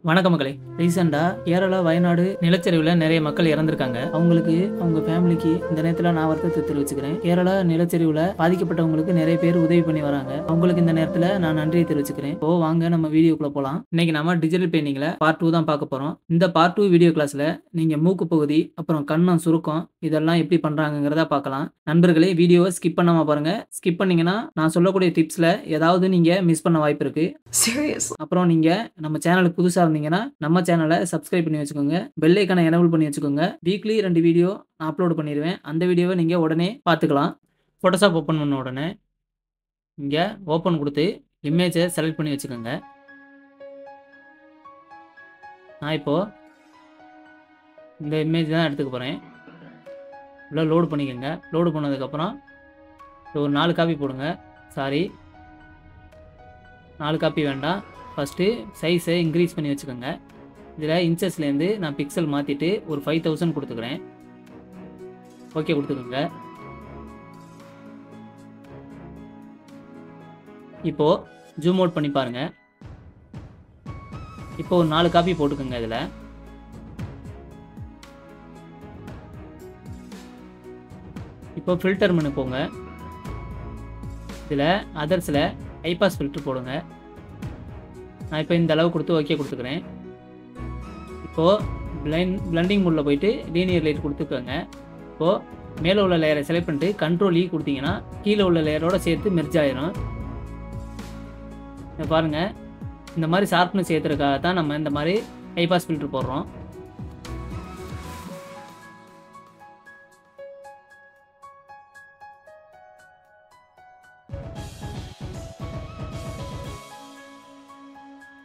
வணக்க மக்களே. ரீசெண்டா கேரளா வயநாடு நிலச்சரிவுல நிறைய மக்கள் இறந்திருக்காங்க. அவங்களுக்கு அவங்க ஃபேமிலிக்கு இந்த நேரத்துல நான் வருத்தத்தை தெரிவிச்சுக்கிறேன். கேரளா நிலச்சரிவுல பாதிக்கப்பட்டவங்களுக்கு நிறைய பேர் உதவி பண்ணி வராங்க. அவங்களுக்கு இந்த நேரத்துல நான் நன்றியை தெரிவிச்சுக்கிறேன். இப்போ வாங்க நம்ம வீடியோக்குள்ள போலாம். இன்னைக்கு நாம டிஜிட்டல் பெயிண்டிங்ல பார்ட் 2 தான் பார்க்க போறோம். இந்த பார்ட் 2 வீடியோ கிளாஸ்ல நீங்க மூக்கு பகுதி அப்புறம் கண்ணம் சுருக்கம் இதெல்லாம் எப்படி பண்றாங்கங்கிறத பார்க்கலாம். நண்பர்களே வீடியோவை ஸ்கிப் பண்ணாம பாருங்க. ஸ்கிப் பண்ணீங்கன்னா நான் சொல்லக்கூடிய டிப்ஸ்ல ஏதாவது நீங்க மிஸ் பண்ண வாய்ப்பு இருக்கு. அப்புறம் நீங்க நம்ம சேனலுக்கு புதுசா இருந்தீங்கன்னா நம்ம சேனலை சப்ஸ்கிரைப் பண்ணி வச்சுக்கோங்க. பெல் ஐகானை எனேபிள் பண்ணி வச்சுக்கோங்க. வீக்லி 2 வீடியோ நான் அப்லோட் பண்ணிடுவேன். அந்த வீடியோவை நீங்க உடனே பார்த்துக்கலாம். ஃபோட்டோஷாப் ஓப்பன் பண்ண உடனே இங்க ஓப்பன் கொடுத்து இமேஜை செலக்ட் பண்ணி வச்சுக்கோங்க. நான் இப்போ இந்த இமேஜ் தான் எடுத்துக்க போறேன். உள்ள லோடு பண்ணிக்கோங்க. லோடு பண்ணதுக்கப்புறம் ஒரு 4 காப்பி போடுங்க. சாரி 4 காப்பி வேண்டாம். ஃபஸ்ட்டு சைஸை இன்க்ரீஸ் பண்ணி வச்சுக்கோங்க. இதில் இன்ச்சஸ்லேருந்து நான் பிக்சல் மாற்றிட்டு ஒரு 5000 கொடுத்துக்கிறேன். ஓகே கொடுத்துக்கோங்க. இப்போது ஜூம் அவுட் பண்ணி பாருங்கள். இப்போ ஒரு 4 காப்பி போட்டுக்கோங்க. இதில் இப்போ ஃபில்டர் மெனு போங்க. இதில் அதர்ஸில் ஹைபாஸ் ஃபில்டர் போடுங்க. நான் இப்போ இந்த அளவு கொடுத்து ஓகே கொடுத்துக்கிறேன். இப்போது பிளண்டிங் மோடில் போயிட்டு லீனியர் லைட் கொடுத்துக்கோங்க. இப்போது மேலே உள்ள லேயரை செலக்ட் பண்ணிட்டு கண்ட்ரோல் E கொடுத்தீங்கன்னா கீழே உள்ள லேயரோட சேர்த்து மெர்ஜ் ஆயிரும். பாருங்கள், இந்த மாதிரி ஷார்ப்னஸ் ஏற்றுறதுக்காக தான் நம்ம இந்த மாதிரி ஹைபாஸ் ஃபில்டர் போடுறோம்.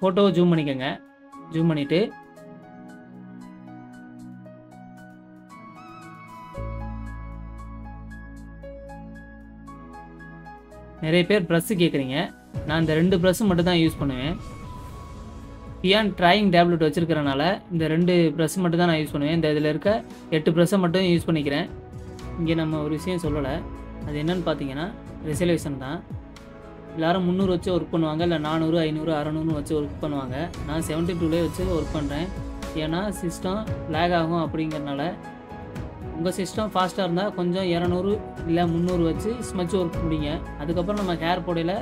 ஃபோட்டோவை ஜூம் பண்ணிக்கோங்க. ஜூம் பண்ணிவிட்டு நிறைய பேர் ப்ரெஸ்ஸு கேட்குறீங்க. நான் இந்த 2 ப்ரெஸ்ஸு மட்டும் தான் யூஸ் பண்ணுவேன். பியான் ட்ராயிங் டேப்லெட் வச்சுருக்கிறனால இந்த 2 ப்ரெஸ்ஸு மட்டும் தான் நான் யூஸ் பண்ணுவேன். இந்த இதில் இருக்க 8 ப்ரெஸ்ஸை மட்டும் யூஸ் பண்ணிக்கிறேன். இங்கே நம்ம ஒரு விஷயம் சொல்லலை. அது என்னென்னு பார்த்தீங்கன்னா ரெசல்யூஷன் தான். எல்லோரும் 300 வச்சு ஒர்க் பண்ணுவாங்க, இல்லை 400, 500, 600 வச்சு ஒர்க் பண்ணுவாங்க. நான் 72 வச்சு ஒர்க் பண்ணுறேன். ஏன்னா சிஸ்டம் லேக் ஆகும் அப்படிங்கிறனால. உங்கள் சிஸ்டம் ஃபாஸ்ட்டாக இருந்தால் கொஞ்சம் 200 இல்லை 300 வச்சு ஸ்மச் ஒர்க் முடியுங்க. அதுக்கப்புறம் நம்ம ஹேர் போடையில்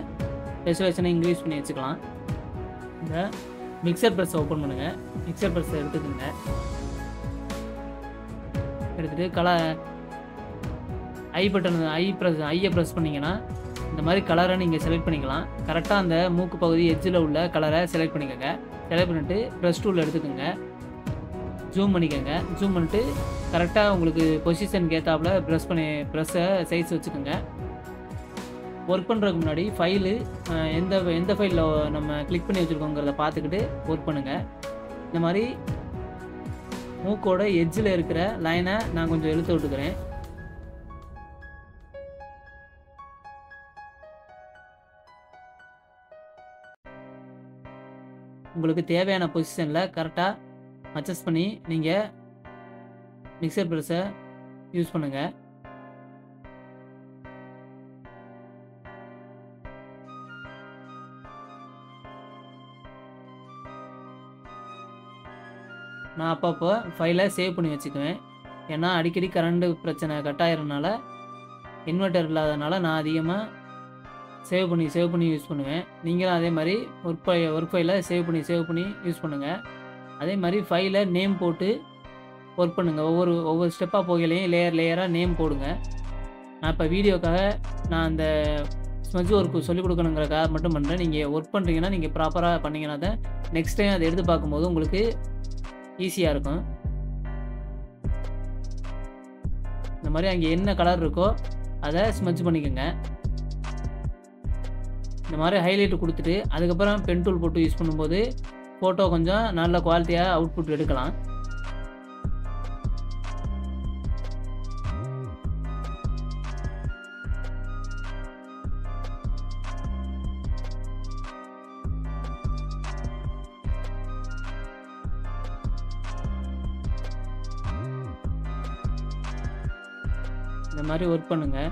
ரெசல்யூஷனை இன்க்ரீஸ் பண்ணி வச்சுக்கலாம். இந்த மிக்சர் ப்ரெஸ்ஸை ஓப்பன் பண்ணுங்கள். மிக்சர் ப்ரெஸ்ஸை எடுத்துக்கோங்க. எடுத்துகிட்டு ஐயை ப்ரெஸ் பண்ணிங்கன்னா இந்த மாதிரி கலரை நீங்கள் செலக்ட் பண்ணிக்கலாம். கரெக்டாக அந்த மூக்கு பகுதி எட்ஜில் உள்ள கலரை செலக்ட் பண்ணிக்கோங்க. செலக்ட் பண்ணிவிட்டு ப்ரெஸ் டூல் எடுத்துக்கோங்க. ஜூம் பண்ணிக்கோங்க. ஜூம் பண்ணிட்டு கரெக்டாக உங்களுக்கு பொசிஷனுக்கு ஏற்றாப்புல ப்ரெஸ்ஸை சைஸ் வச்சுக்கோங்க. ஒர்க் பண்ணுறதுக்கு முன்னாடி ஃபைலு எந்த ஃபைலில் நம்ம கிளிக் பண்ணி வச்சுருக்கோங்கிறத பார்த்துக்கிட்டு ஒர்க் பண்ணுங்கள். இந்த மாதிரி மூக்கோட எட்ஜில் இருக்கிற லைனை நான் கொஞ்சம் இழுத்து விட்டுக்கிறேன். உங்களுக்கு தேவையான பொசிஷனில் கரெக்டாக அட்ஜஸ்ட் பண்ணி நீங்கள் மிக்சர் ப்ரெஸ்ஸை யூஸ் பண்ணுங்கள். நான் அப்பப்போ ஃபைலை சேவ் பண்ணி வச்சுக்குவேன். ஏன்னா அடிக்கடி கரண்ட் பிரச்சனை கட் ஆகிறதுனால இன்வெர்ட்டர் இல்லாதனால நான் அதிகமாக சேவ் பண்ணி யூஸ் பண்ணுவேன். நீங்களும் அதே மாதிரி ஒர்க் ஃபைலை சேவ் பண்ணி யூஸ் பண்ணுங்கள். அதே மாதிரி ஃபைலை நேம் போட்டு ஒர்க் பண்ணுங்கள். ஒவ்வொரு ஸ்டெப்பாக போகலையும் லேயராக நேம் போடுங்க. நான் இப்போ வீடியோக்காக நான் அந்த ஸ்மஜ் ஒர்க்கு சொல்லிக் கொடுக்கணுங்கிறக்காக மட்டும் பண்ணுறேன். நீங்கள் ஒர்க் பண்ணுறீங்கன்னா நீங்கள் ப்ராப்பராக பண்ணிங்கன்னா தான் நெக்ஸ்ட் டைம் அதை எடுத்து பார்க்கும்போது உங்களுக்கு ஈஸியாக இருக்கும். இந்த மாதிரி அங்கே என்ன கலர் இருக்கோ அதை ஸ்மஜ் பண்ணிக்கோங்க. இந்த மாதிரி ஹைலைட் கொடுத்துட்டு அதுக்கப்புறம் பென் டூல் போட்டு யூஸ் பண்ணும்போது ஃபோட்டோ கொஞ்சம் நல்ல குவாலிட்டியாக அவுட்புட் எடுக்கலாம். இந்த மாதிரி ஒர்க் பண்ணுங்கள்.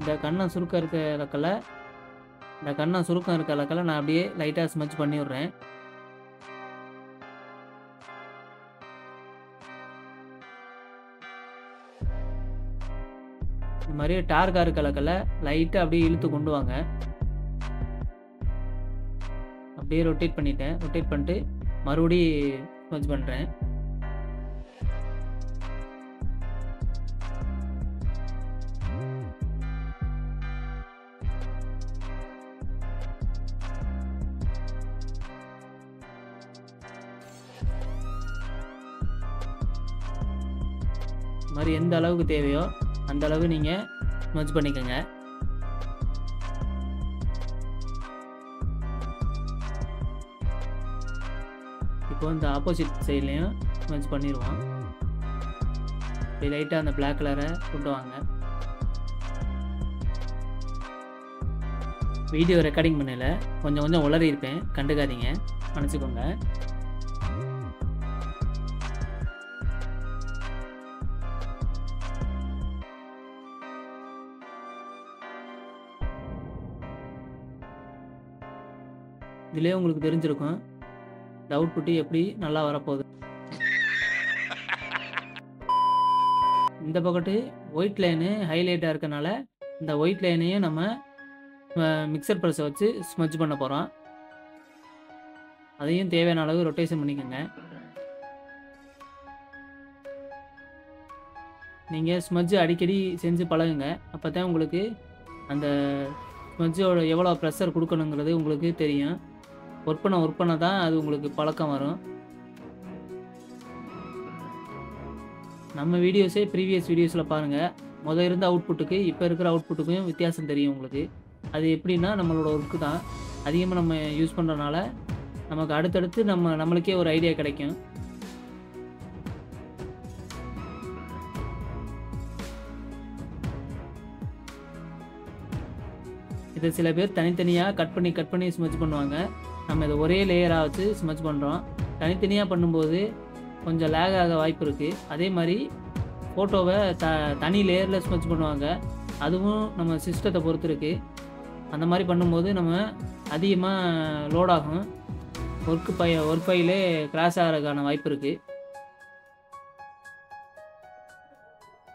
இந்த கண்ணை சுருக்க இருக்கிற இந்த கன்னம் சுருக்கம் இருக்க அளவுக்கு நான் அப்படியே லைட்டாக ஸ்மச் பண்ணி விட்றேன். இந்த மாதிரி டார்க்காக இருக்க அளவுக்கு லைட்டாக அப்படியே இழுத்து கொண்டு வாங்க. அப்படியே ரொட்டேட் பண்ணிட்டேன். ரொட்டேட் பண்ணிட்டு மறுபடியும் ஸ்மச் பண்ணுறேன். மாதிரி எந்த அளவுக்கு தேவையோ அந்த அளவு நீங்கள் ஸ்மச் பண்ணிக்கோங்க. இப்போ இந்த ஆப்போசிட் சைட்லேயும் ஸ்மச் பண்ணிடுவோம். இப்படி லைட்டாக அந்த பிளாக் கலரை கொண்டு வாங்க. வீடியோ ரெக்கார்டிங் பண்ணல கொஞ்சம் கொஞ்சம் உளறி இருப்பேன், கண்டுக்காதீங்க, மன்னிச்சுக்கோங்க. இதிலே உங்களுக்கு தெரிஞ்சிருக்கும் இந்த அவுட்புட்டு எப்படி நல்லா வரப்போகுது. இந்த பக்கத்து ஒயிட் லைனு ஹைலைட்டாக இருக்கனால இந்த ஒயிட் லைனையும் நம்ம மிக்சர் ப்ரெஸ்ஸை வச்சு ஸ்மச் பண்ண போகிறோம். அதையும் தேவையான அளவு ரொட்டேஷன் பண்ணிக்கோங்க. நீங்கள் ஸ்மஜ் அடிக்கடி செஞ்சு பழகுங்க. அப்போ தான் உங்களுக்கு அந்த ஸ்மஜ்ஜோட எவ்வளோ ப்ரெஷர் கொடுக்கணுங்கிறது உங்களுக்கு தெரியும். ஒர்க் பண்ண தான் அது உங்களுக்கு பழக்கம் வரும். நம்ம வீடியோஸே ப்ரீவியஸ் வீடியோஸில் பாருங்கள், இருந்த அவுட்புட்டுக்கு இப்போ இருக்கிற அவுட்புட்டுக்கும் வித்தியாசம் தெரியும் உங்களுக்கு. அது எப்படின்னா நம்மளோட ஒர்க்கு தான் அதிகமாக நம்ம யூஸ் பண்ணுறதுனால நமக்கு அடுத்தடுத்து நம்மளுக்கே ஒரு ஐடியா கிடைக்கும். இதை சில பேர் தனித்தனியாக கட் பண்ணி ஸ்மச் பண்ணுவாங்க. நம்ம இதை ஒரே லேயராக வச்சு ஸ்மச் பண்ணுறோம். தனித்தனியாக பண்ணும்போது கொஞ்சம் லேக் ஆக வாய்ப்பு இருக்குது. அதே மாதிரி ஃபோட்டோவை தனி லேயரில் ஸ்மச் பண்ணுவாங்க. அதுவும் நம்ம சிஸ்டத்தை பொறுத்து இருக்குது. அந்த மாதிரி பண்ணும்போது நம்ம அதிகமாக லோட் ஆகும். ஒர்க் ஃபைலே கிராஷ் ஆகிறதுக்கான வாய்ப்பு இருக்குது.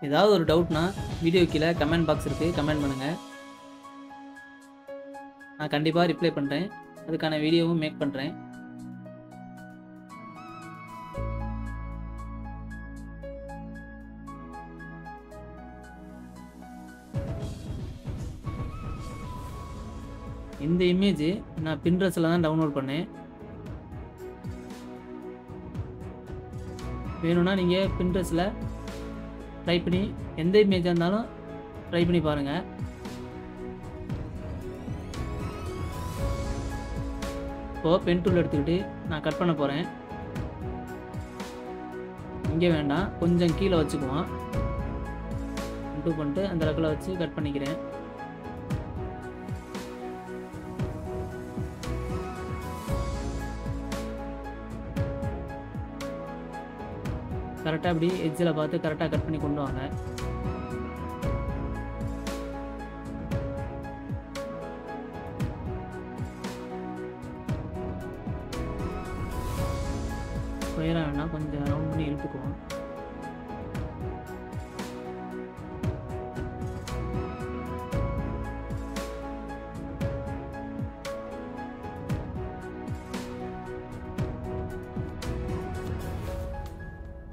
ஏதாவது ஒரு டவுட்னா வீடியோ கீழே கமெண்ட் பாக்ஸ் இருக்குது, கமெண்ட் பண்ணுங்கள். நான் கண்டிப்பாக ரிப்ளை பண்ணுறேன். அதுக்கான வீடியோவும் மேக் பண்ணுறேன். இந்த இமேஜ் நான் பின்ட்ரெஸ்ட்டில் தான் டவுன்லோட் பண்ணேன். வேணும்னா நீங்கள் பின்ட்ரெஸ்ட்டில் ட்ரை பண்ணி எந்த இமேஜாக இருந்தாலும் ட்ரை பண்ணி பாருங்கள். இப்போது பென் டூல் எடுத்துக்கிட்டு நான் கட் பண்ண போகிறேன். இங்கே வேண்டாம், கொஞ்சம் கீழே வச்சுக்குவோம். பென் பண்ணிட்டு அந்த ரக்கில் வச்சு கட் பண்ணிக்கிறேன். கரெக்டாக அப்படி எட்ஜில் பார்த்து கரெக்டாக கட் பண்ணி கொண்டு வாங்க. ஸ்கொயராக வேணால் கொஞ்சம் ரவுண்ட் பண்ணி இழுத்துக்குவோம்.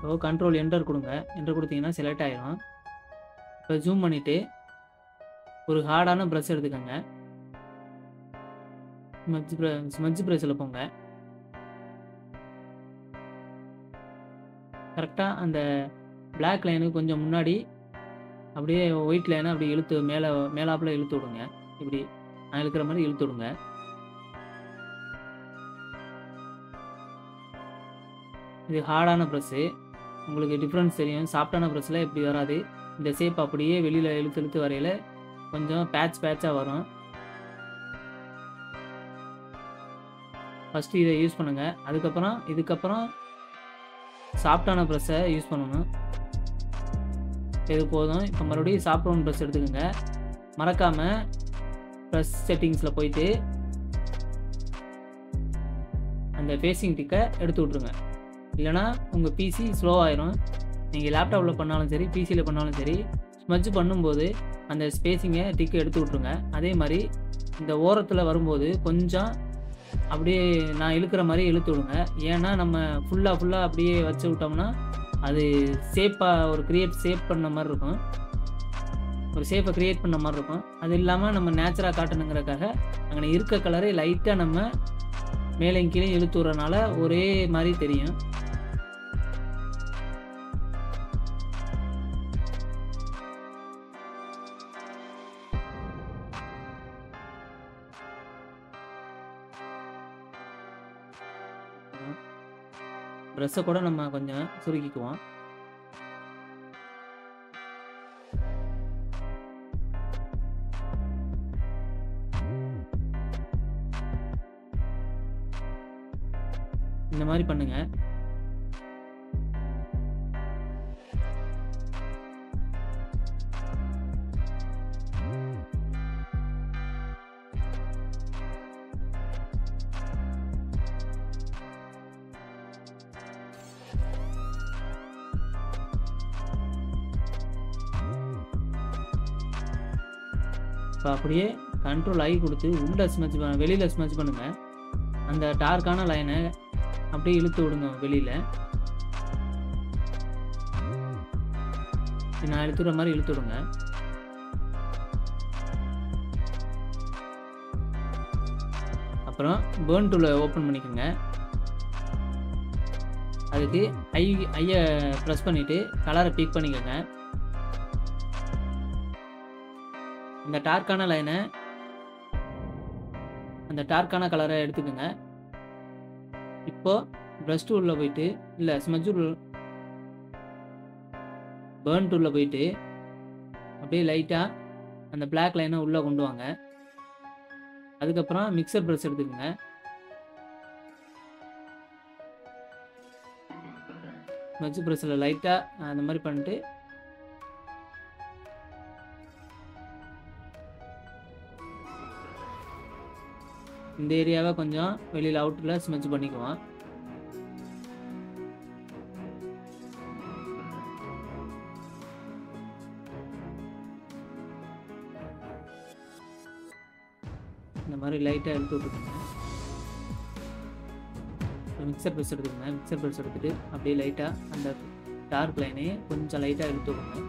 ஸோ கண்ட்ரோல் என்டர் கொடுங்க. என்டர் கொடுத்தீங்கன்னா செலக்ட் ஆகிடும். இப்போ ஜூம் பண்ணிவிட்டு ஒரு ஹார்டான ப்ரஷ் எடுத்துக்கோங்க. ஸ்மஜ் ப்ரஷில் போங்க. கரெக்டாக அந்த பிளாக் லைனுக்கு கொஞ்சம் முன்னாடி அப்படியே ஒயிட் லைனை அப்படி இழுத்து மேலாப்பில் இழுத்து விடுங்க. இப்படி நான் இழுக்கிற மாதிரி இழுத்து விடுங்க. இது ஹார்டான ப்ரஷ்ஷு, உங்களுக்கு டிஃப்ரென்ஸ் தெரியும். சாஃப்டான ப்ரஷ்ஷில் இப்படி வராது. இந்த ஷேப் அப்படியே வெளியில் இழுத்து வரையில் கொஞ்சம் பேட்சாக வரும். ஃபஸ்ட்டு இதை யூஸ் பண்ணுங்கள். இதுக்கப்புறம் சாஃப்டான ப்ரஷ்ஷை யூஸ் பண்ணணும். இது போதும். இப்போ மறுபடியும் சாஃப்ட் ஒன் ப்ரஷ் எடுத்துக்கோங்க. மறக்காமல் ப்ரெஸ் செட்டிங்ஸில் போயிட்டு அந்த ஃபேஸிங் டிக்கை எடுத்து விட்ருங்க. இல்லைனா உங்கள் பிசி ஸ்லோ ஆயிரும். நீங்கள் லேப்டாப்பில் பண்ணாலும் சரி, பிசியில் பண்ணாலும் சரி, ஸ்மட்ச் பண்ணும்போது அந்த ஸ்பேஸிங்கை டிக்கை எடுத்து விட்ருங்க. அதே மாதிரி இந்த ஓரத்தில் வரும்போது கொஞ்சம் அப்படியே நான் இழுக்கிற மாதிரி இழுத்து விடுங்க. ஏன்னா நம்ம ஃபுல்லாக அப்படியே வச்சு விட்டோம்னா அது ஷேப்பாக ஒரு ஷேப் பண்ண மாதிரி இருக்கும். ஒரு ஷேப்பை க்ரியேட் பண்ண மாதிரி இருக்கும். அது இல்லாமல் நம்ம நேச்சராக காட்டணுங்கிறதுக்காக அங்கே இருக்க கலரை லைட்டாக நம்ம மேலே கீழே இழுத்து விட்றனால ஒரே மாதிரி தெரியும். ப்ரெஷ்ஷை கூட நம்ம கொஞ்சம் சுருக்கிக்குவோம். இந்த மாதிரி பண்ணுங்க. இப்போ அப்படியே கண்ட்ரோல் ஐ கொடுத்து உள்ள ஸ்மட்ச் வெளியில் ஸ்மட்ச் பண்ணுங்க. அந்த டார்க்கான லைனை அப்படியே இழுத்து விடுங்க வெளியில். நான் இழுத்துற மாதிரி இழுத்து விடுங்க. அப்புறம் பேர்ன் டூலை ஓப்பன் பண்ணிக்கோங்க. அதுக்கு ஐயை ப்ரெஸ் பண்ணிவிட்டு கலரை பிக் பண்ணிக்கோங்க. இந்த டார்க்கான லைனை அந்த டார்க்கான கலரை எடுத்துக்கோங்க. இப்போ ப்ரஷ் டூலில் போயிட்டு இல்லை ஸ்மட்ச் டூல் பேர்ன் டூலில் போயிட்டு அப்படியே லைட்டாக அந்த பிளாக் லைனை உள்ளே கொண்டு வாங்க. அதுக்கப்புறம் மிக்சர் ப்ரஷ் எடுத்துக்கோங்க. ஸ்மட்ச் ப்ரஷில் லைட்டாக அந்த மாதிரி பண்ணிட்டு இந்த ஏரியாவை கொஞ்சம் வெளியில் அவுட்டில் ஸ்மட்ச் பண்ணிக்குவோம். இந்த மாதிரி லைட்டாக எடுத்து விட்டுக்கோங்க. மிக்சர் ப்ரெஷ் எடுத்துக்கோங்க. மிக்சர் ப்ரெஷ் எடுத்துகிட்டு அப்படியே லைட்டாக அந்த டார்க் லைனையே கொஞ்சம் லைட்டாக எடுத்து விடுங்க.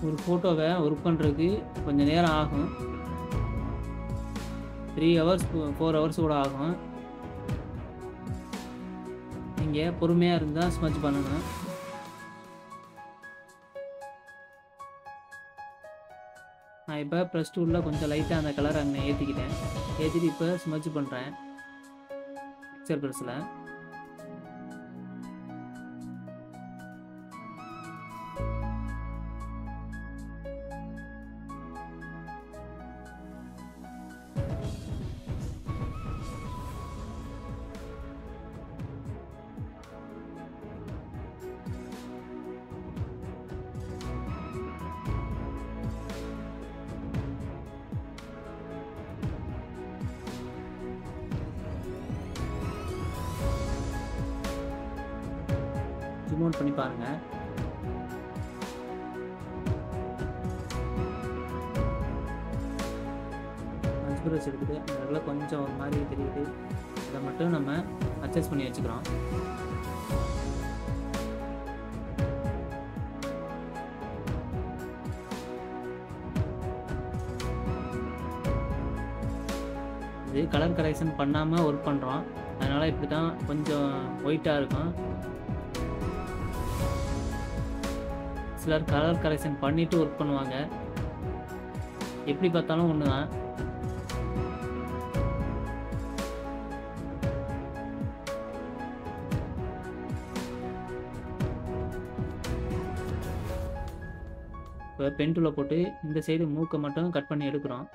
ஒரு ஃபோட்டோவை ஒர்க் பண்ணுறதுக்கு கொஞ்சம் நேரம் ஆகும். 3 hours 4 hours கூட ஆகும். நீங்கள் பொறுமையாக இருந்தால் ஸ்மட்ச் பண்ணணும். நான் இப்போ ப்ரெஸ் டூலில் கொஞ்சம் லைட்டாக அந்த கலர் அங்கே ஏற்றிக்கிட்டேன். ஏற்றிட்டு இப்போ ஸ்மட்ச் பண்ணுறேன் மிக்சர் ப்ரெஷ்ஷில். ஜூம் அவுட் பண்ணி பாருங்க. ப்ரஷ் எடுத்துட்டு அந்த இடத்துல கொஞ்சம் ஒரு மாதிரி தெரியுது. அதை மட்டும் நம்ம அட்ஜஸ்ட் பண்ணி வச்சுக்கிறோம். இது கலர் கரெக்ஷன் பண்ணாமல் ஒர்க் பண்ணுறோம். அதனால் இப்படி தான் கொஞ்சம் ஒயிட்டாக இருக்கும். சிலர் கலர் கரெக்ஷன் பண்ணிவிட்டு ஒர்க் பண்ணுவாங்க. எப்படி பார்த்தாலும் ஒன்று தான். இப்போ பென் டூலை போட்டு இந்த சைடு மூக்கை மட்டும் கட் பண்ணி எடுக்கிறோம்.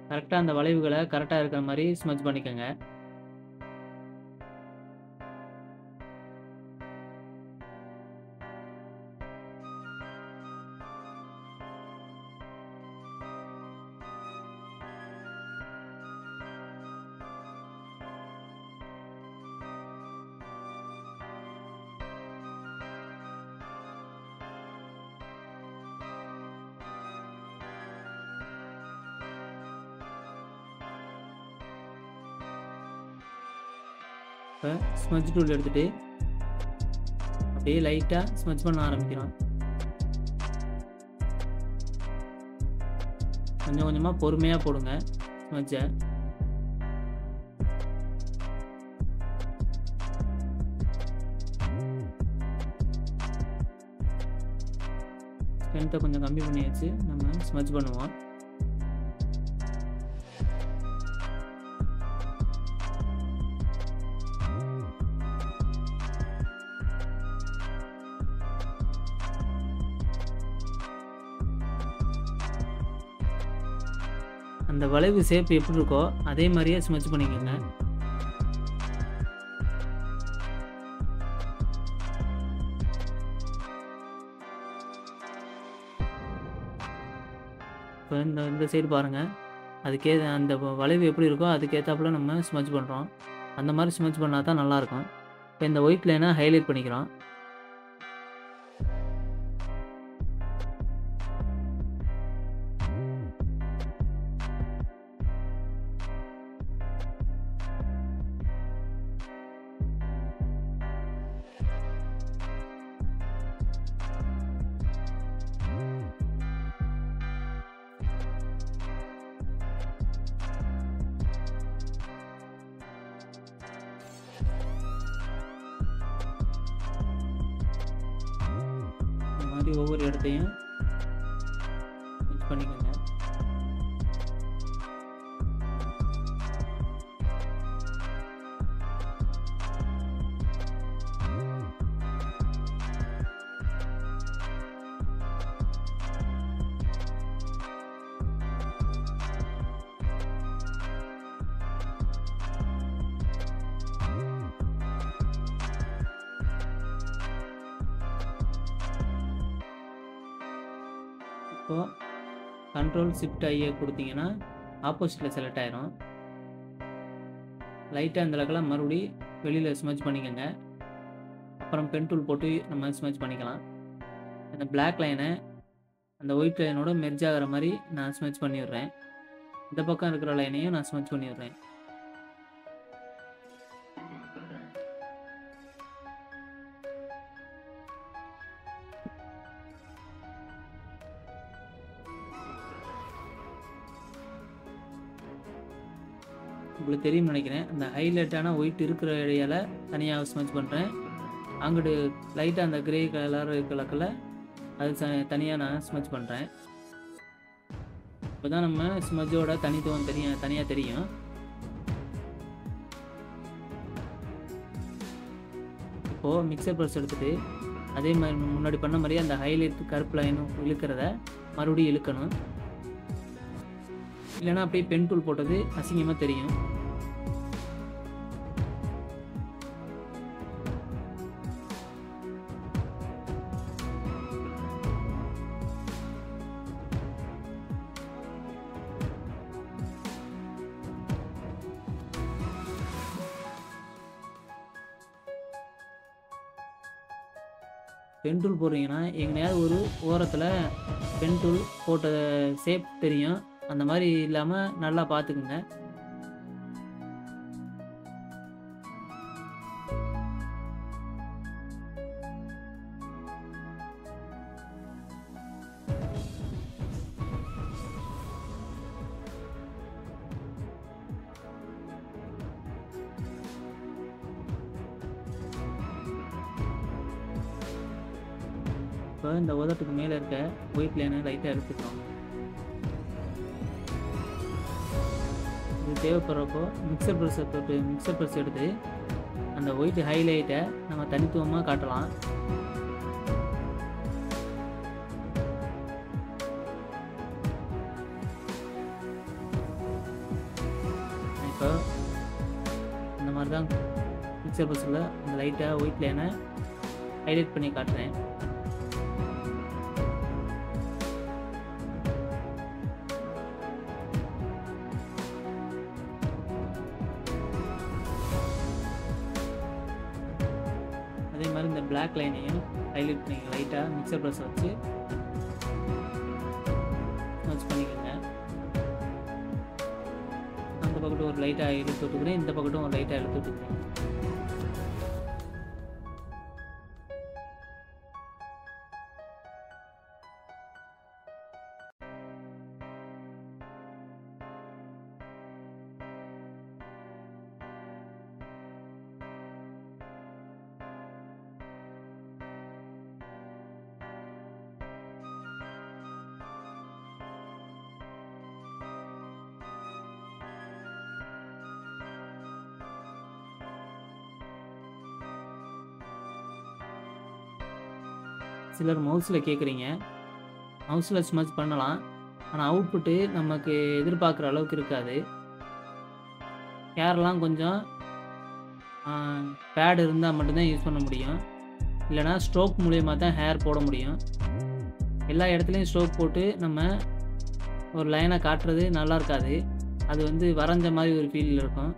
கரெக்டாக அந்த வளைவுகளை கரெக்டாக இருக்கிற மாதிரி ஸ்மஜ் பண்ணிக்கோங்க. இப்போ ஸ்மஜ் டூல் எடுத்துகிட்டு அப்படியே லைட்டாக ஸ்மஜ் பண்ண ஆரம்பிக்கிறோம். கொஞ்சம் கொஞ்சமாக பொறுமையாக போடுங்க ஸ்மஜ்ஜை. ஸ்ட்ரென்த்தை கொஞ்சம் கம்மி பண்ணி வச்சு நம்ம ஸ்மஜ் பண்ணுவோம். அந்த வளைவு ஷேப் எப்படி இருக்கோ அதே மாதிரியே ஸ்மஜ் பண்ணிக்கோங்க. இப்போ இந்த சைடு பாருங்கள், அந்த வளைவு எப்படி இருக்கோ அதுக்கேற்றாப்புல நம்ம ஸ்மஜ் பண்ணுறோம். அந்த மாதிரி ஸ்மஜ் பண்ணால் தான் நல்லாயிருக்கும். இப்போ இந்த ஒயிட் லைனை ஹைலைட் பண்ணிக்கிறோம். ஒவ்வொரு இடத்தையும் மிக்ஸ் பண்ணிக்கோங்க. இப்போ கண்ட்ரோல் ஷிஃப்ட் ஐயை கொடுத்தீங்கன்னா ஆப்போசிட்டில் செலக்ட் ஆயிரும். லைட்டாக இந்த அளவுக்குலாம் மறுபடி வெளியில் ஸ்மஜ் பண்ணிக்கோங்க. அப்புறம் பென் டூல் போட்டு நம்ம ஸ்மஜ் பண்ணிக்கலாம். அந்த பிளாக் லைனை அந்த ஒயிட் லைனோட மெர்ஜ் ஆகிற மாதிரி நான் ஸ்மஜ் பண்ணிடுறேன். இந்த பக்கம் இருக்கிற லைனையும் நான் ஸ்மஜ் பண்ணிடுறேன். உங்களுக்கு தெரியும்னு நினைக்கிறேன். அந்த ஹைலைட்டான ஒயிட் இருக்கிற ஏரியாவில் தனியாக ஸ்மஜ் பண்ணுறேன். அங்கிட்டு லைட்டாக அந்த கிரே கலர் கலக்கில் அது தனியாக நான் ஸ்மஜ் பண்ணுறேன். இப்போ தான் நம்ம ஸ்மஜ்ஜோட தனித்துவம் தனியாக தெரியும். இப்போது மிக்சர் ப்ரஷ் எடுத்துகிட்டு அதே மாதிரி முன்னாடி பண்ண மாதிரியே அந்த ஹைலைட் கருப்பு லைனும் இழுக்கிறத மறுபடியும் இழுக்கணும். இல்லைன்னா அப்படியே பென் டூல் போட்டது அசிங்கமாக தெரியும். பென் டூல் போடுறீங்கன்னா எங்கேயாவது ஒரு ஓரத்தில் பென் டூல் போட்ட ஷேப் தெரியும். அந்த மாதிரி இல்லாமல் நல்லா பார்த்துக்குங்க. இப்போ இந்த உதட்டுக்கு மேலே இருக்க ஒயிட் லைனை லைட்டாக எடுத்துக்கிறோம். இது தேவைப்படுறப்போ மிக்சர் ப்ரஷ் எடுத்து அந்த ஒயிட் ஹைலைட்டை நம்ம தனித்துவமாக காட்டலாம். இப்போ இந்த மாதிரி தான் மிக்சர் ப்ரஷ்ஷில் அந்த லைட்டாக ஒயிட் லைனை ஹைலைட் பண்ணி காட்டுறேன். அதே மாதிரி இந்த பிளாக் லைனையும் ஹைலைட் பண்ணிக்க லைட்டாக மிக்சர் ப்ரஷ் வச்சு ஸ்மட்ச் பண்ணிக்கோங்க. அந்த பக்கட்டும் ஒரு லைட்டாக இழுத்து விட்டுக்கிறேன், இந்த பக்கட்டும் ஒரு லைட்டாக இழுத்து விட்டுக்கிறேன். சிலர் மவுஸில் கேட்குறீங்க. மவுஸில் ஸ்மட்ச் பண்ணலாம், ஆனால் அவுட்புட்டு நமக்கு எதிர்பார்க்குற அளவுக்கு இருக்காது. ஹேர்லாம் கொஞ்சம் பேட் இருந்தால் மட்டும்தான் யூஸ் பண்ண முடியும், இல்லைனா ஸ்ட்ரோக் மூலியமாக தான் ஹேர் போட முடியும். எல்லா இடத்துலையும் ஸ்ட்ரோக் போட்டு நம்ம ஒரு லைனை காட்டுறது நல்லா இருக்காது. அது வந்து வரைஞ்ச மாதிரி ஒரு ஃபீல் இருக்கும்.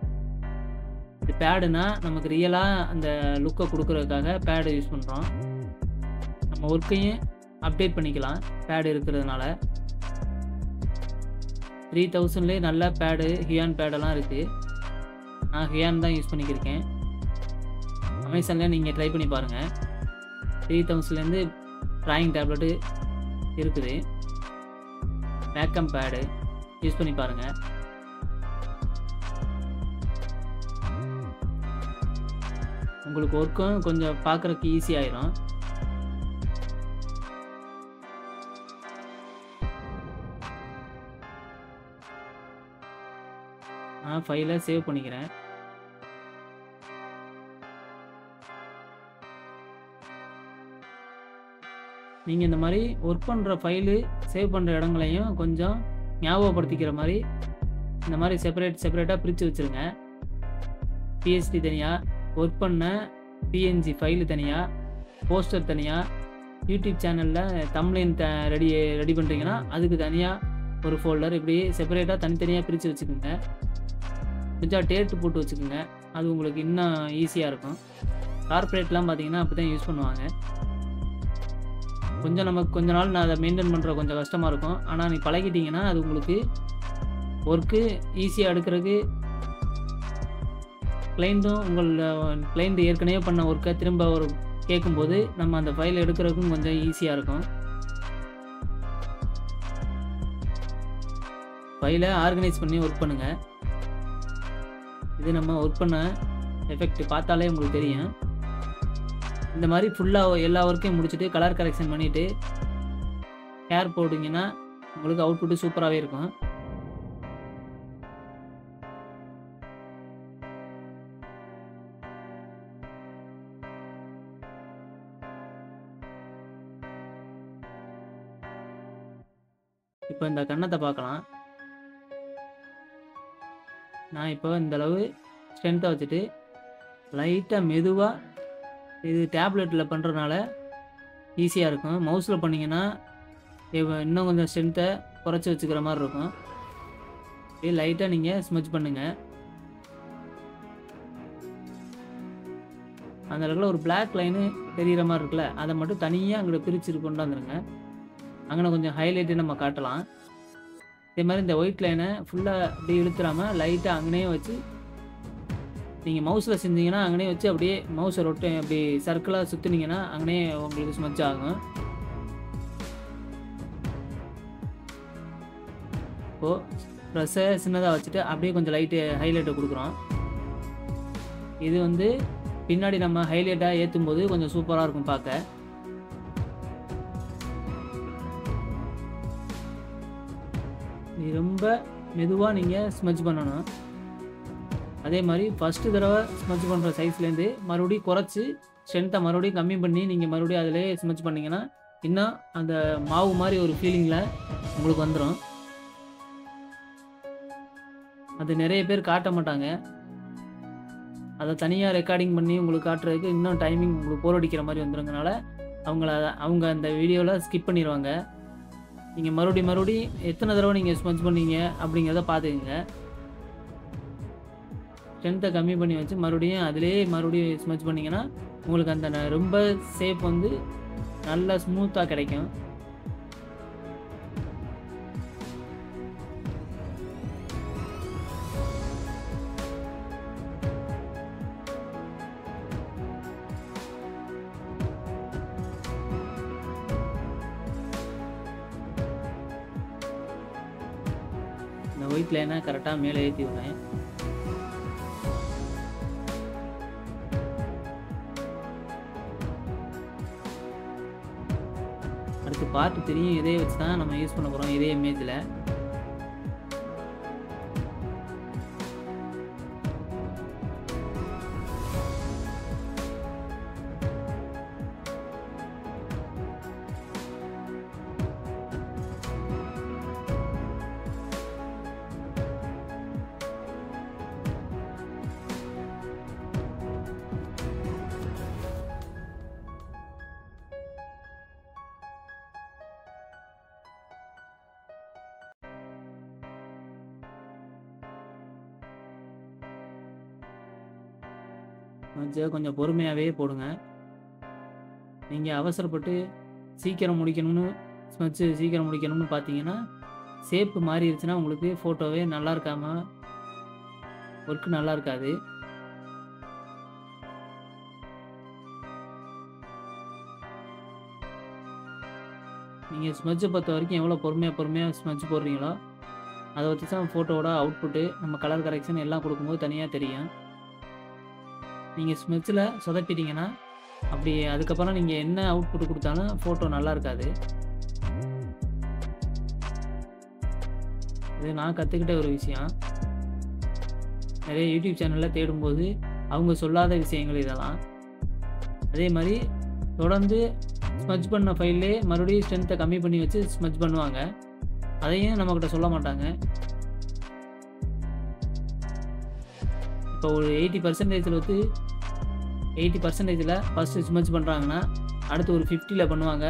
இது பேடுனா நமக்கு ரியலாக அந்த லுக்கை கொடுக்குறதுக்காக பேடு யூஸ் பண்ணுறோம். நம்ம ஒர்க்கையும் அப்டேட் பண்ணிக்கலாம் பேடு இருக்கிறதுனால. 3000லேயே நல்ல பேடு ஹியான் பேடெல்லாம் இருக்குது. நான் ஹியான் தான் யூஸ் பண்ணிக்கிருக்கேன். அமேசானில் நீங்கள் ட்ரை பண்ணி பாருங்கள். 3000லேருந்து ட்ராயிங் டேப்லெட்டு இருக்குது. மேக்கம் பேடு யூஸ் பண்ணி பாருங்கள். உங்களுக்கு ஒர்க்கும் கொஞ்சம் பார்க்குறதுக்கு ஈஸியாயிரும். நான் ஃபைலை சேவ் பண்ணிக்கிறேன். நீங்கள் இந்த மாதிரி ஒர்க் பண்ணுற ஃபைலு சேவ் பண்ணுற இடங்களையும் கொஞ்சம் ஞாபகப்படுத்திக்கிற மாதிரி இந்த மாதிரி செப்பரேட்டாக பிரித்து வச்சுருங்க. பிஎஸ்டி தனியாக, ஒர்க் பண்ண பிஎன்ஜி ஃபைலு தனியாக, போஸ்டர் தனியாக, யூடியூப் சேனலில் தம்ப்லைன் ரெடி பண்ணுறீங்கன்னா அதுக்கு தனியாக ஒரு ஃபோல்டர், இப்படி செப்பரேட்டாக தனித்தனியாக பிரித்து வச்சுக்கோங்க. கொஞ்சம் டேட்டு போட்டு வச்சுக்கோங்க, அது உங்களுக்கு இன்னும் ஈஸியாக இருக்கும். கார்ப்பரேட்லாம் பார்த்தீங்கன்னா அப்படி தான் யூஸ் பண்ணுவாங்க. நமக்கு கொஞ்ச நாள் நான் அதை மெயின்டைன் பண்ணுற கொஞ்சம் கஷ்டமாக இருக்கும். ஆனால் நீ பழகிட்டீங்கன்னா அது உங்களுக்கு ஒர்க்கு ஈஸியாக எடுக்கிறதுக்கு, கிளைண்ட் ஏற்கனவே பண்ண ஒர்க்கை திரும்ப ஒரு கேட்கும்போது நம்ம அந்த ஃபைல் எடுக்கிறதுக்கும் கொஞ்சம் ஈஸியாக இருக்கும். ஃபைலை ஆர்கனைஸ் பண்ணி ஒர்க் பண்ணுங்கள். இது நம்ம ஒர்க் பண்ண எஃபெக்ட் பார்த்தாலே உங்களுக்கு தெரியும். இந்த மாதிரி ஃபுல்லாக எல்லா ஒர்க்கையும் முடிச்சுட்டு கலர் கரெக்ஷன் பண்ணிவிட்டு ஹேர் போட்டிங்கன்னா உங்களுக்கு அவுட்புட்டு சூப்பராகவே இருக்கும். இப்போ இந்த கன்னத்தை பார்க்கலாம். நான் இப்போ இந்தளவு ஸ்ட்ரென்த்தை வச்சுட்டு லைட்டாக மெதுவாக, இது டேப்லெட்டில் பண்ணுறதுனால ஈஸியாக இருக்கும். மவுஸில் பண்ணிங்கன்னா இன்னும் கொஞ்சம் ஸ்ட்ரென்த்தை குறைச்சி வச்சுக்கிற மாதிரி இருக்கும். அப்படியே லைட்டாக நீங்கள் ஸ்மட்ச் பண்ணுங்கள். அந்த இடத்துல ஒரு பிளாக் லைனு தெரிகிற மாதிரி இருக்குல்ல, அதை மட்டும் தனியாக அங்கே பிரித்து கொண்டாந்துருங்க. அங்கே கொஞ்சம் ஹைலைட்டு நம்ம காட்டலாம். இதே மாதிரி இந்த ஒயிட் லைனை ஃபுல்லாக அப்படியே இழுத்துறாமல் லைட்டாக அங்கேயே வச்சு, நீங்கள் மவுஸில் செஞ்சீங்கன்னா அங்கேயே வச்சு அப்படியே மவுஸை அப்படி சர்க்கிளாக சுற்றுனீங்கன்னா அங்கேயே உங்களுக்கு ஸ்மட்ச் ஆகும். இப்போது ப்ரெஸ்ஸை சின்னதாக வச்சுட்டு அப்படியே கொஞ்சம் லைட்டு ஹைலைட்டை கொடுக்குறோம். இது வந்து பின்னாடி நம்ம ஹைலைட்டாக ஏற்றும் போது கொஞ்சம் சூப்பராக இருக்கும் பார்க்க. இது ரொம்ப மெதுவாக நீங்கள் ஸ்மட்ச் பண்ணணும். அதே மாதிரி ஃபஸ்ட்டு தடவை ஸ்மட்ச் பண்ணுற சைஸ்லேருந்து மறுபடியும் குறைச்சி ஸ்ட்ரென்த்தை மறுபடியும் கம்மி பண்ணி நீங்கள் மறுபடியும் அதிலே ஸ்மட்ச் பண்ணிங்கன்னா இன்னும் அந்த மாவு மாதிரி ஒரு ஃபீலிங்கில் உங்களுக்கு வந்துடும். அது நிறைய பேர் காட்ட மாட்டாங்க. அத தனியா ரெக்கார்டிங் பண்ணி உங்களுக்கு காட்டுறதுக்கு இன்னும் டைமிங் உங்களுக்கு போர் அடிக்கிற மாரி வந்துருங்கனால, அவங்க அந்த வீடியோல ஸ்கிப் பண்ணிருவாங்க. நீங்க மறுபடியும் எத்தன தடவ நீங்க ஸ்மட்ச் பண்ணீங்க அப்படிங்கிறத பார்த்துக்கங்க. ஸ்ட்ரென்த்தை கம்மி பண்ணி வச்சு மறுபடியும் ஸ்மட்ச் பண்ணீங்கன்னா, உங்களுக்கு அந்த ரொம்ப ஷேப் வந்து நல்லா ஸ்மூத்தா கிடைக்கும். இந்த ஒயிட் லைனை கரெக்டா மேலே ஏத்தி விடுறேன். அடுத்து பார்ட் 3 இதே வச்சு தான் நம்ம யூஸ் பண்ண போறோம் இதே இமேஜ்ல. கொஞ்சம் பொறுமையாவே போடுங்க. நீங்க அவசரப்பட்டு சீக்கிரம் முடிக்கணும்னு பார்த்தீங்கன்னா, ஷேப் மாறிடுச்சுன்னா உங்களுக்கு ஃபோட்டோவே நல்லா இருக்காம ஒர்க் நல்லா இருக்காது. நீங்க ஸ்மட்ச்சை பொறுத்தவரைக்கும் எவ்வளோ பொறுமையா ஸ்மட்ச் போடுறீங்களோ, அதை வச்சு தான் ஃபோட்டோவோட அவுட்புட்டு நம்ம கலர் கரெக்ஷன் எல்லாம் கொடுக்கும்போது தனியாக தெரியும். நீங்கள் ஸ்மெட்சில் சொதப்பிட்டீங்கன்னா அப்படி அதுக்கப்புறம் நீங்கள் என்ன அவுட்புட் கொடுத்தாலும் ஃபோட்டோ நல்லா இருக்காது. இது நான் கற்றுக்கிட்ட ஒரு விஷயம். நிறைய யூடியூப் சேனலில் தேடும்போது அவங்க சொல்லாத விஷயங்கள் இதெல்லாம். அதே மாதிரி தொடர்ந்து ஸ்மட்ச் பண்ண ஃபைல்லே மறுபடியும் ஸ்ட்ரென்த்தை கம்மி பண்ணி வச்சு ஸ்மட்ச் பண்ணுவாங்க. அதையும் நம்மக்கிட்ட சொல்ல மாட்டாங்க. இப்போ ஒரு 80%ல் ஃபஸ்ட்டு ஸ்மட்ச் பண்ணுறாங்கன்னா அடுத்து ஒரு 50ல் பண்ணுவாங்க,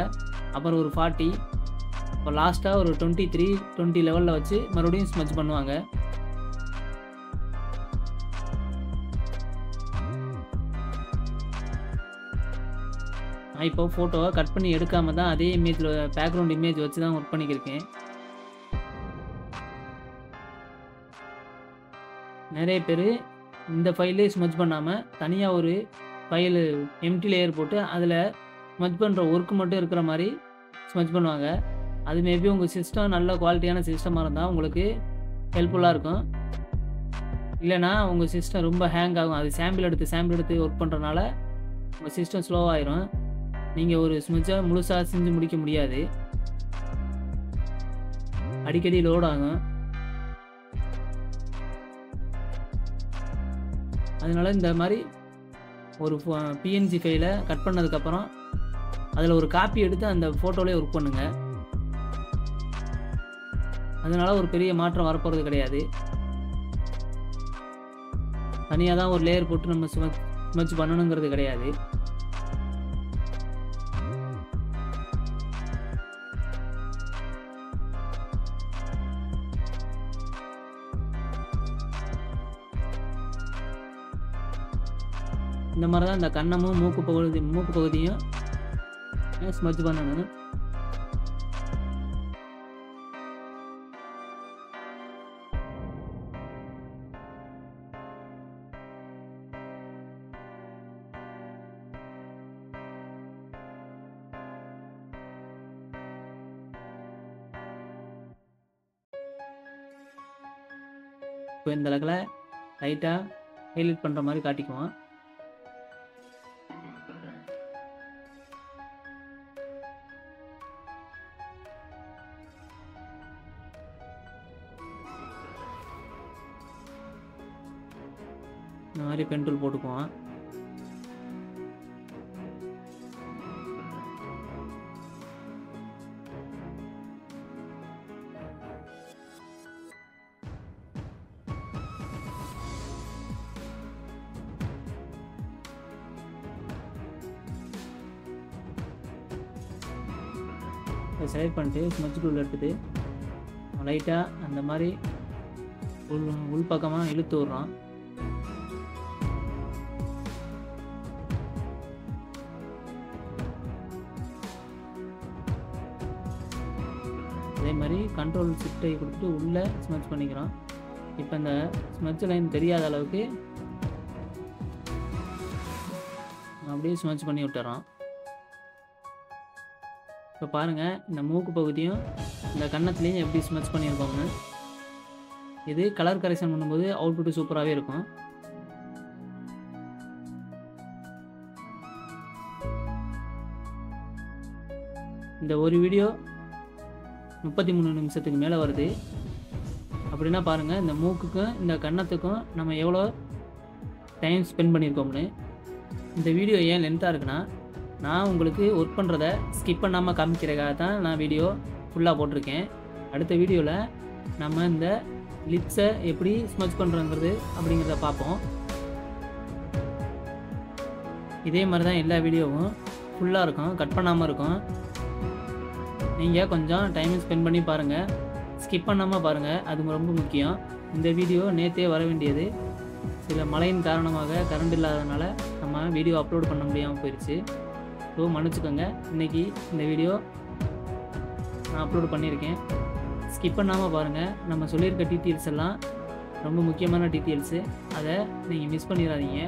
அப்புறம் ஒரு 40, இப்போ லாஸ்ட்டாக ஒரு 20 லெவலில் வச்சு மறுபடியும் ஸ்மட்ச் பண்ணுவாங்க. நான் இப்போ ஃபோட்டோவை கட் பண்ணி எடுக்காம தான் அதே இமேஜில் பேக்ரவுண்ட் இமேஜ் வச்சு தான் ஒர்க் பண்ணிக்கிருக்கேன். நிறைய பேர் இந்த ஃபைலே ஸ்மட்ச் பண்ணாமல் தனியாக ஒரு ஃபைலு எம்டி லேயர் போட்டு அதில் ஸ்மட்ச் பண்ணுற ஒர்க்கு மட்டும் இருக்கிற மாதிரி ஸ்மட்ச் பண்ணுவாங்க. அது மேபி உங்கள் சிஸ்டம் நல்ல குவாலிட்டியான சிஸ்டமாக இருந்தால் உங்களுக்கு ஹெல்ப்ஃபுல்லாக இருக்கும். இல்லைனா உங்கள் சிஸ்டம் ரொம்ப ஹேங் ஆகும். அது சாம்பிள் எடுத்து ஒர்க் பண்ணுறதுனால உங்கள் சிஸ்டம் ஸ்லோவாகிடும். நீங்கள் ஒரு ஸ்மட்சை முழுசாக செஞ்சு முடிக்க முடியாது. அடிக்கடி லோட் ஆகும். அதனால இந்த மாதிரி ஒரு பிஎன்ஜி ஃபைலை கட் பண்ணதுக்கப்புறம் அதில் ஒரு காப்பி எடுத்து அந்த ஃபோட்டோவிலே ஒர்க் பண்ணுங்க. அதனால ஒரு பெரிய மாற்றம் வரப்போகிறது கிடையாது. தனியாக தான் ஒரு லேயர் போட்டு நம்ம ஸ்மட்ச் பண்ணணுங்கிறது கிடையாது. இந்த மாதிரி தான் இந்த கன்னமும் மூக்கு பகுதியும் ஸ்மட்ச் பண்ணணும். இப்போ இந்த அளவுல லைட்டாக ஹைலைட் பண்ணுற மாதிரி காட்டிக்குவோம். இந்த மாதிரி பென் டூல் போட்டுக்குவோம். இதை செலக்ட் பண்ணிட்டு ஸ்மட்ச் டூல் எடுத்துகிட்டு லைட்டாக அந்த மாதிரி உள் பக்கமாக இழுத்து விட்றோம். அதே மாதிரி கண்ட்ரோல் ஷிஃப்ட்டை கொடுத்துட்டு உள்ளே ஸ்மட்ச் பண்ணிக்கிறோம். இப்போ இந்த ஸ்மட்ச் லைன் தெரியாத அளவுக்கு அப்படியே ஸ்மட்ச் பண்ணி விட்டுறோம். இப்போ பாருங்கள், இந்த மூக்கு பகுதியும் இந்த கன்னத்துலேயும் எப்படி ஸ்மட்ச் பண்ணியிருக்கோம்னு. இது கலர் கரெக்ஷன் பண்ணும்போது அவுட்புட்டு சூப்பராகவே இருக்கும். இந்த ஒரு வீடியோ 33 நிமிஷத்துக்கு மேலே வருது அப்படின்னா பாருங்கள், இந்த மூக்குக்கும் இந்த கன்னத்துக்கும் நம்ம எவ்வளோ டைம் ஸ்பெண்ட் பண்ணியிருக்கோம்னு. இந்த வீடியோ ஏன் லென்த்தாக இருக்குன்னா, நான் உங்களுக்கு ஒர்க் பண்ணுறத ஸ்கிப் பண்ணாமல் காமிக்கிறதுக்காக தான் நான் வீடியோ ஃபுல்லாக போட்டிருக்கேன். அடுத்த வீடியோவில் நம்ம இந்த லிப்ஸை எப்படி ஸ்மட்ச் பண்ணுறோங்கிறது அப்படிங்கிறத பார்ப்போம். இதே மாதிரி தான் எல்லா வீடியோவும் ஃபுல்லாக இருக்கும், கட் பண்ணாமல் இருக்கும். நீங்கள் கொஞ்சம் டைம் ஸ்பெண்ட் பண்ணி பாருங்கள், ஸ்கிப் பண்ணாமல் பாருங்கள், அது ரொம்ப முக்கியம். இந்த வீடியோ நேற்றே வர வேண்டியது, சில மழையின் காரணமாக கரண்ட் இல்லாததுனால நம்ம வீடியோ அப்லோட் பண்ண முடியாமல் போயிடுச்சு. ஸோ மன்னிச்சுக்கோங்க. இன்றைக்கி இந்த வீடியோ நான் அப்லோட் பண்ணியிருக்கேன். ஸ்கிப் பண்ணாமல் பாருங்கள். நம்ம சொல்லியிருக்க டீட்டெயில்ஸ் எல்லாம் ரொம்ப முக்கியமான டீட்டெயில்ஸு, அதை நீங்கள் மிஸ் பண்ணிடாதீங்க.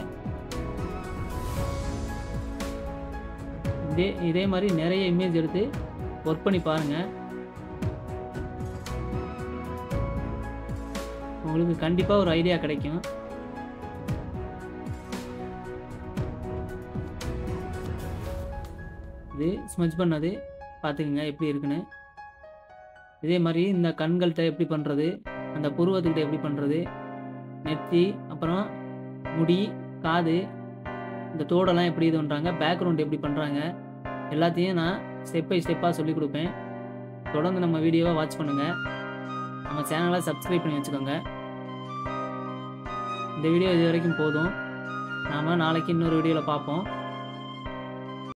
இதே மாதிரி நிறைய இமேஜ் எடுத்து ஒர்க் பண்ணி பாருங்கள். உங்களுக்கு கண்டிப்பாக ஒரு ஐடியா கிடைக்கும். இது ஸ்மட்ச் பண்ணது பார்த்துக்குங்க எப்படி இருக்குன்னு. இதே மாதிரி இந்த கண்கள்கிட்ட எப்படி பண்ணுறது, அந்த புருவத்துக்கிட்ட எப்படி பண்ணுறது, நெத்தி, அப்புறம் முடி, காது, இந்த தோடெல்லாம் எப்படி இது பண்ணுறாங்க, பேக்ரவுண்ட் எப்படி பண்ணுறாங்க, எல்லாத்தையும் நான் ஸ்டெப் பை ஸ்டெப்பாக சொல்லிக் கொடுப்பேன். தொடர்ந்து நம்ம வீடியோவை வாட்ச் பண்ணுங்கள். நம்ம சேனலை சப்ஸ்கிரைப் பண்ணி வச்சுக்கோங்க. இந்த வீடியோ இது வரைக்கும் போதும். நாம் நாளைக்கு இன்னொரு வீடியோவில் பார்ப்போம்.